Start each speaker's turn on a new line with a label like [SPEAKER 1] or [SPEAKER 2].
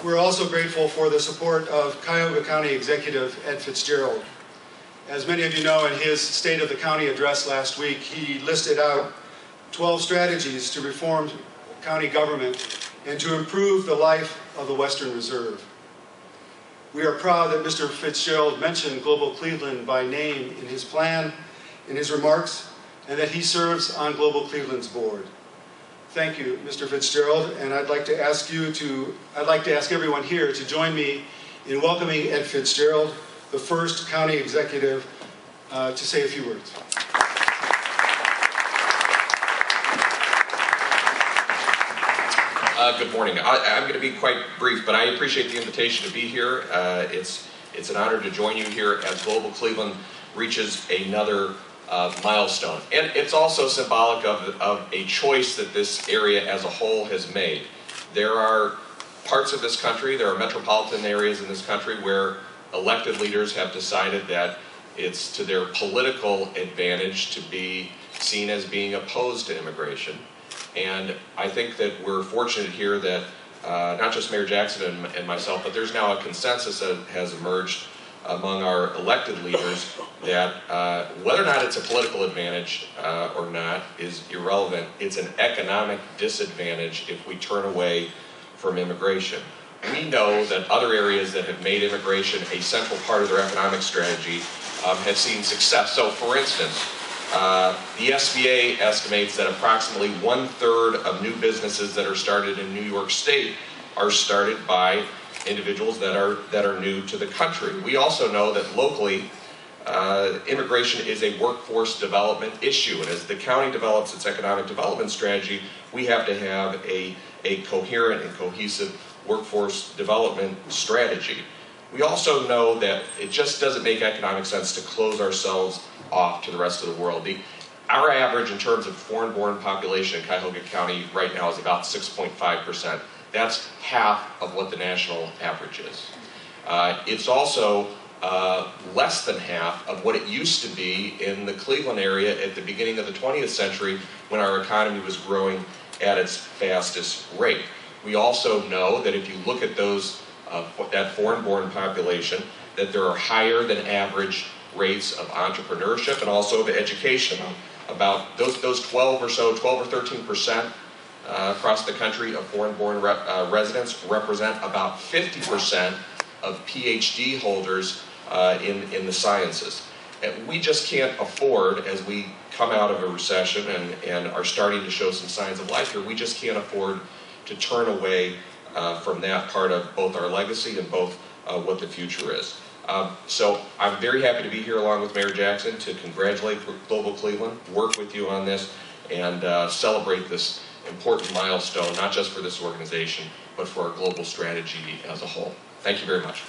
[SPEAKER 1] We're also grateful for the support of Cuyahoga County Executive Ed Fitzgerald. As many of you know, in his State of the County address last week, he listed out 12 strategies to reform county government and to improve the life of the Western Reserve. We are proud that Mr. Fitzgerald mentioned Global Cleveland by name in his plan, in his remarks, and that he serves on Global Cleveland's board. Thank you, Mr. Fitzgerald, and I'd like to ask everyone here to join me in welcoming Ed Fitzgerald, the first county executive, to say a few words.
[SPEAKER 2] Good morning. I'm going to be quite brief, but I appreciate the invitation to be here. It's an honor to join you here as Global Cleveland reaches another milestone. And it's also symbolic of a choice that this area as a whole has made. There are parts of this country, there are metropolitan areas in this country where elected leaders have decided that it's to their political advantage to be seen as being opposed to immigration. And I think that we're fortunate here that not just Mayor Jackson and myself, but there's now a consensus that has emerged among our elected leaders that whether or not it's a political advantage or not is irrelevant. It's an economic disadvantage if we turn away from immigration. We know that other areas that have made immigration a central part of their economic strategy have seen success. So for instance, the SBA estimates that approximately 1/3 of new businesses that are started in New York State are started by individuals that are new to the country. We also know that locally, immigration is a workforce development issue, and as the county develops its economic development strategy, we have to have a coherent and cohesive workforce development strategy. We also know that it just doesn't make economic sense to close ourselves off to the rest of the world. Our average in terms of foreign-born population in Cuyahoga County right now is about 6.5%. That's half of what the national average is. It's also less than half of what it used to be in the Cleveland area at the beginning of the 20th century when our economy was growing at its fastest rate. We also know that if you look at that foreign-born population, that there are higher than average rates of entrepreneurship and also of education. About those 12 or 13% across the country of foreign-born residents represent about 50% of PhD holders in the sciences. And we just can't afford, as we come out of a recession and are starting to show some signs of life here, we just can't afford to turn away from that part of both our legacy and both what the future is. So I'm very happy to be here along with Mayor Jackson to congratulate Global Cleveland, work with you on this, and celebrate this important milestone, not just for this organization, but for our global strategy as a whole. Thank you very much.